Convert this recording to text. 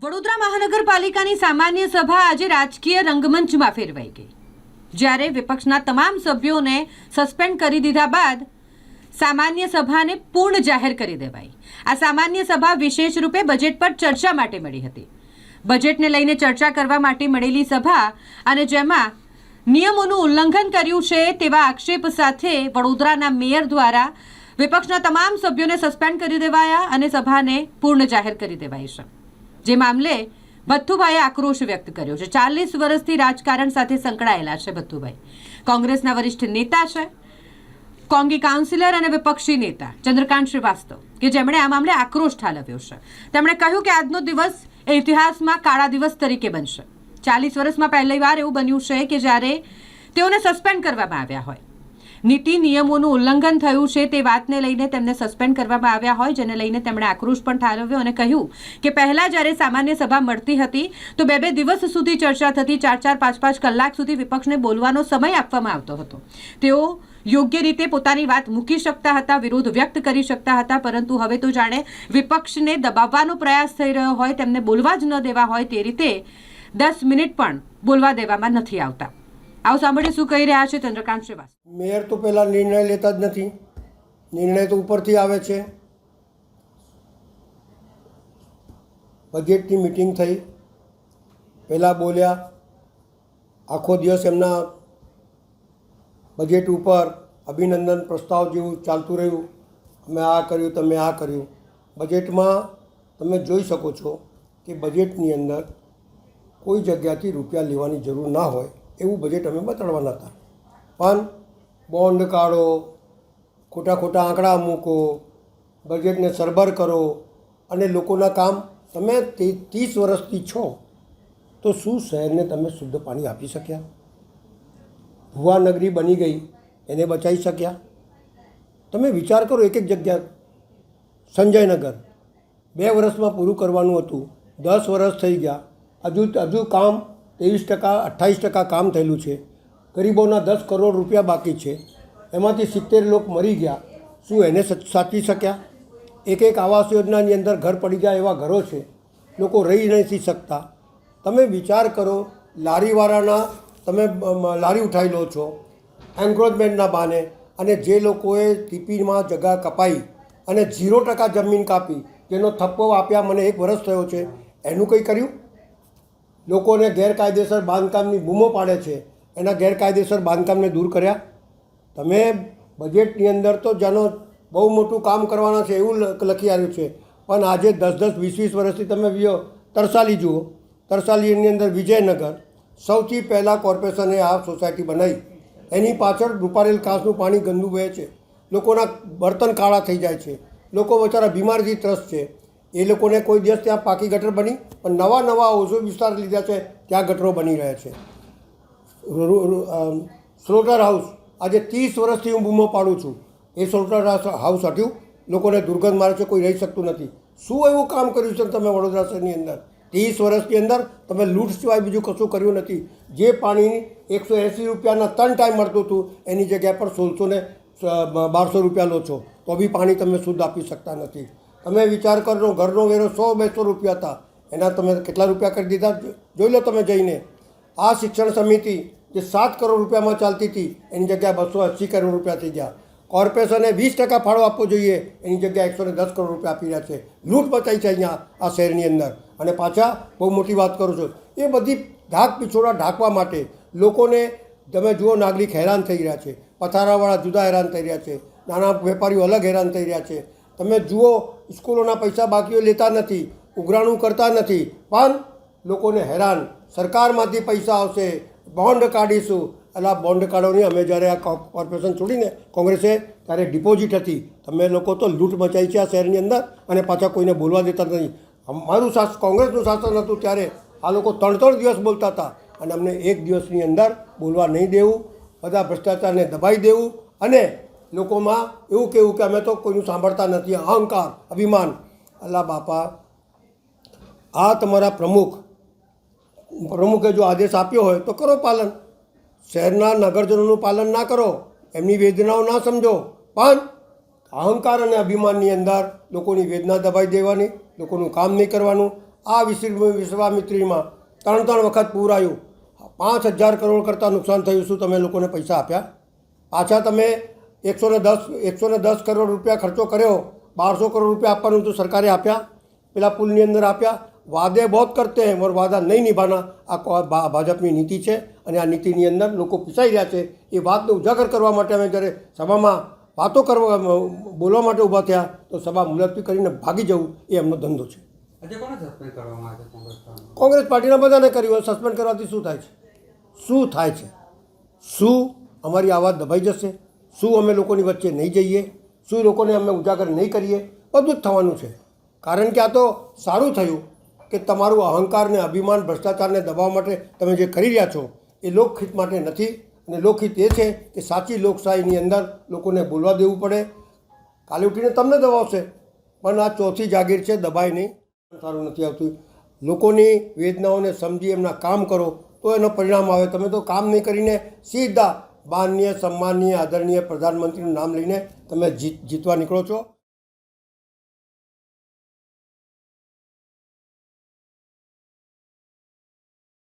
વડોદરા મહાનગરપાલિકાની સામાન્ય સભા આજે રાજકીય રંગમંચમાં ફેરવાઈ ગઈ, જ્યારે વિપક્ષના તમામ સભ્યોને સસ્પેન્ડ કરી દીધા બાદ સામાન્ય સભાને પૂર્ણ જાહેર કરી દેવાઈ। આ સામાન્ય સભા વિશેષ રૂપે બજેટ પર ચર્ચા માટે મળી હતી। બજેટને લઈને ચર્ચા કરવા માટે મળેલી સભા અને જેમાં નિયમોનું ઉલ્લંઘન કર્યું છે તેવા આક્ષેપ સાથે વડોદરાના મેયર દ્વારા વિપક્ષના તમામ સભ્યોને સસ્પેન્ડ કરી દેવાયા અને સભાને પૂર્ણ જાહેર કરી દેવાઈ છે। જે મામલે ભથ્થુભાઈએ આક્રોશ વ્યક્ત કર્યો છે। 40 વર્ષથી રાજકારણ સાથે સંકળાયેલા છે ભથ્થુભાઈ, કોંગ્રેસના વરિષ્ઠ નેતા છે, કોંગી કાઉન્સિલર અને વિપક્ષી નેતા ચંદ્રકાંત શ્રીવાસ્તવ કે જેમણે આ મામલે આક્રોશ ઠાલવ્યો છે। તેમણે કહ્યું કે આજનો દિવસ એ ઇતિહાસમાં કાળા દિવસ તરીકે બનશે। 40 વર્ષમાં પહેલીવાર એવું બન્યું છે કે જ્યારે તેઓને સસ્પેન્ડ કરવામાં આવ્યા હોય, નીતિ નિયમોનું ઉલ્લંઘન થયું છે તે વાતને લઈને તેમને સસ્પેન્ડ કરવામાં આવ્યા હોય, જેને લઈને તેમણે આક્રોશ પણ ઠાલવ્યો અને કહ્યું કે પહેલાં જ્યારે સામાન્ય સભા મળતી હતી તો બે દિવસ સુધી ચર્ચા થતી, 4-5 કલાક સુધી વિપક્ષને બોલવાનો સમય આપવામાં આવતો હતો। તેઓ યોગ્ય રીતે પોતાની વાત મૂકી શકતા હતા, વિરોધ વ્યક્ત કરી શકતા હતા, પરંતુ હવે તો જાણે વિપક્ષને દબાવવાનો પ્રયાસ થઈ રહ્યો હોય, તેમને બોલવા જ ન દેવા હોય તે રીતે 10 મિનિટ પણ બોલવા દેવામાં નથી આવતા। આવો સાંભળીએ શું કહી રહ્યા છે ચંદ્રકાંત શ્રીવાસ્તવ। મેયર તો પહેલાં નિર્ણય લેતા જ નથી, નિર્ણય તો ઉપરથી આવે છે। બજેટની મિટિંગ થઈ, પહેલાં બોલ્યા, આખો દિવસ એમના બજેટ ઉપર અભિનંદન પ્રસ્તાવ જેવું ચાલતું રહ્યું, અમે આ કર્યું, તમે આ કર્યું। બજેટમાં તમે જોઈ શકો છો કે બજેટની અંદર કોઈ જગ્યાથી રૂપિયા લેવાની જરૂર ના હોય એવું બજેટ અમે બતાડવાના હતા, પણ બોન્ડ કાઢો, ખોટા આંકડા મૂકો, બજેટને સરભર કરો અને લોકોના કામ તમે 30 વર્ષથી છો તો શું શહેરને તમે શુદ્ધ પાણી આપી શક્યા? ભુવા નગરી બની ગઈ, એને બચાવી શક્યા? તમે વિચાર કરો, એક જગ્યા સંજયનગર 2 વર્ષમાં પૂરું કરવાનું હતું, 10 વર્ષ થઈ ગયા, હજુ કામ 23%, 28% કામ થયેલું છે। ગરીબોના 10 કરોડ રૂપિયા બાકી છે, એમાંથી 70 લોકો મરી ગયા, શું એને સાચવી શક્યા? એક આવાસ યોજનાની અંદર ઘર પડી જાય એવા ઘરો છે, લોકો રહી નથી શકતા। તમે વિચાર કરો, લારીવાળાના તમે લારી ઉઠાવી લો છો એન્ક્રોચમેન્ટના બહાને, અને જે લોકોએ ટીપીમાં જગા કપાઈ અને 0% જમીન કાપી, જેનો થપ્પો આપ્યા મને 1 વર્ષ થયો છે, એનું કંઈ કર્યું? લોકોને ગેરકાયદેસર બાંધકામની બૂમો પાડે છે, એના ગેરકાયદેસર બાંધકામને દૂર કર્યા? તમે બજેટની અંદર તો જાણો બહુ મોટું કામ કરવાના છે એવું લખી આવ્યું છે, પણ આજે 10-20 વર્ષથી તમે તરસાલી જુઓ, તરસાલીની અંદર વિજયનગર સૌથી પહેલાં કોર્પોરેશને આ સોસાયટી બનાવી, એની પાછળ રૂપારેલ કાંસનું પાણી ગંદુ વહે છે, લોકોના બર્તન કાળા થઈ જાય છે, લોકો બચારા બીમારથી ત્રસ્ત છે। એ લોકોને કોઈ દિવસ ત્યાં પાકી ગટર બની, પણ નવા ઓઝો વિસ્તાર લીધા છે ત્યાં ગટરો બની રહ્યા છે। સ્લોટર હાઉસ આજે 30 વર્ષથી હું બૂમો પાડું છું, એ સ્લોટર હાઉસ હટ્યું, લોકોને દુર્ગંધ મારે છે, કોઈ રહી શકતું નથી। શું એવું કામ કર્યું છે તમે વડોદરા શહેરની અંદર? 30 વર્ષની અંદર તમે લૂંટ સિવાય બીજું કશું કર્યું નથી। જે પાણી 180 રૂપિયાના 3 ટાઈમ મળતું હતું, એની જગ્યા પર 1600 ને 1200 રૂપિયા લો છો, તો બી પાણી તમે શુદ્ધ આપી શકતા નથી। તમે વિચાર કરો, ઘરનો વેરો 100-200 રૂપિયા હતા, એના તમે કેટલા રૂપિયા કરી દીધા? જોઈ લો તમે જઈને। આ શિક્ષણ સમિતિ જે 7 કરોડ રૂપિયામાં ચાલતી હતી, એની જગ્યાએ 280 કરોડ રૂપિયા થઈ ગયા। કોર્પોરેશને 20% ફાળો આપવો જોઈએ, એની જગ્યાએ 110 કરોડ રૂપિયા આપી રહ્યા છે। લૂંટ મચાઈ છે અહીંયા આ શહેરની અંદર। અને પાછા બહુ મોટી વાત કરું છું, એ બધી ઢાક પીછોડા ઢાંકવા માટે લોકોને તમે જુઓ, નાગરિક હેરાન થઈ રહ્યા છે, પથારાવાળા જુદા હેરાન થઈ રહ્યા છે, નાના વેપારીઓ અલગ હેરાન થઈ રહ્યા છે। તમે જુઓ, સ્કૂલોના પૈસા બાકીઓ લેતા નથી, ઉઘરાણું કરતા નથી, પણ લોકોને હેરાન। સરકારમાંથી પૈસા આવશે, બોન્ડ કાઢીશું, એટલે આ બોન્ડ કાઢોની અમે જ્યારે આ કોર્પોરેશન છોડીને કોંગ્રેસે, ત્યારે ડિપોઝિટ હતી। તમે લોકો તો લૂંટ મચાઈ છે આ શહેરની અંદર, અને પાછા કોઈને બોલવા દેતા નથી। અમારું કોંગ્રેસનું શાસન હતું ત્યારે આ લોકો 3 દિવસ બોલતા હતા, અને અમને 1 દિવસની અંદર બોલવા નહીં દેવું, બધા ભ્રષ્ટાચારને દબાઈ દેવું, અને લોકોમાં એવું કહેવું કે અમે તો કોઈનું સાંભળતા નથી, અહંકાર, અભિમાન। અલ્લા બાપા, આ તમારા પ્રમુખે જો આદેશ આપ્યો હોય તો કરો પાલન, શહેરના નગરજનોનું પાલન ના કરો, એમની વેદનાઓ ના સમજો, પણ અહંકાર અને અભિમાનની અંદર લોકોની વેદના દબાઈ દેવાની, લોકોનું કામ નહીં કરવાનું। આ વિશ્વામિત્રીમાં 3 વખત પૂર આવ્યું, 5,000 કરોડ કરતાં નુકસાન થયું. શું તમે લોકોને પૈસા આપ્યા? પાછા તમે 110 કરોડ રૂપિયા ખર્ચો કર્યો, 1200 કરોડ રૂપિયા આપવાનું તો સરકારે આપ્યા? પેલા પુલની અંદર આપ્યા? વાદે બહુત કરતે હૈ और વાદા નહીં નિભાના. આ ભાજપની નીતિ છે અને આ નીતિની અંદર લોકો પીસાઈ રહ્યા છે. એ વાતને ઉજાગર કરવા માટે અમે જ્યારે સભામાં વાતો બોલવા માટે ઊભા થયા તો સભા મુલતવી કરીને ભાગી જવું એ એમનો ધંધો છે. આજે કોને સસ્પેન્ડ કરવામાં આવે છે? કોંગ્રેસ પાર્ટીના બધાને કર્યું. સસ્પેન્ડ કરવાથી શું થાય છે? શું થાય છે? શું અમારી અવાજ દબાઈ જશે? શું અમે લોકોની વચ્ચે નહીં જઈએ? શું લોકોને અમે ઉજાગર નહીં કરીએ? બધું જ થવાનું છે. કારણ કે આ તો સારું થયું કે તમારું અહંકાર ને અભિમાન ભ્રષ્ટાચારને દબાવવા માટે તમે જે કરી રહ્યા છો એ લોકહિત માટે નથી. અને લોકહિત એ છે કે સાચી લોકશાહીની અંદર લોકોને બોલવા દેવું પડે. કાલે ઉઠીને તમને દબાવશે, પણ આ ચોથી જાગીર છે, દબાય નહીં. સારું નથી આવતું. લોકોની વેદનાઓને સમજી એમના કામ કરો તો એનો પરિણામ આવે. તમે તો કામ નહીં કરીને સીધા માનનીય સન્માનનીય આદરણીય પ્રધાનમંત્રીનું નામ લઈને તમે જીતવા નીકળો છો.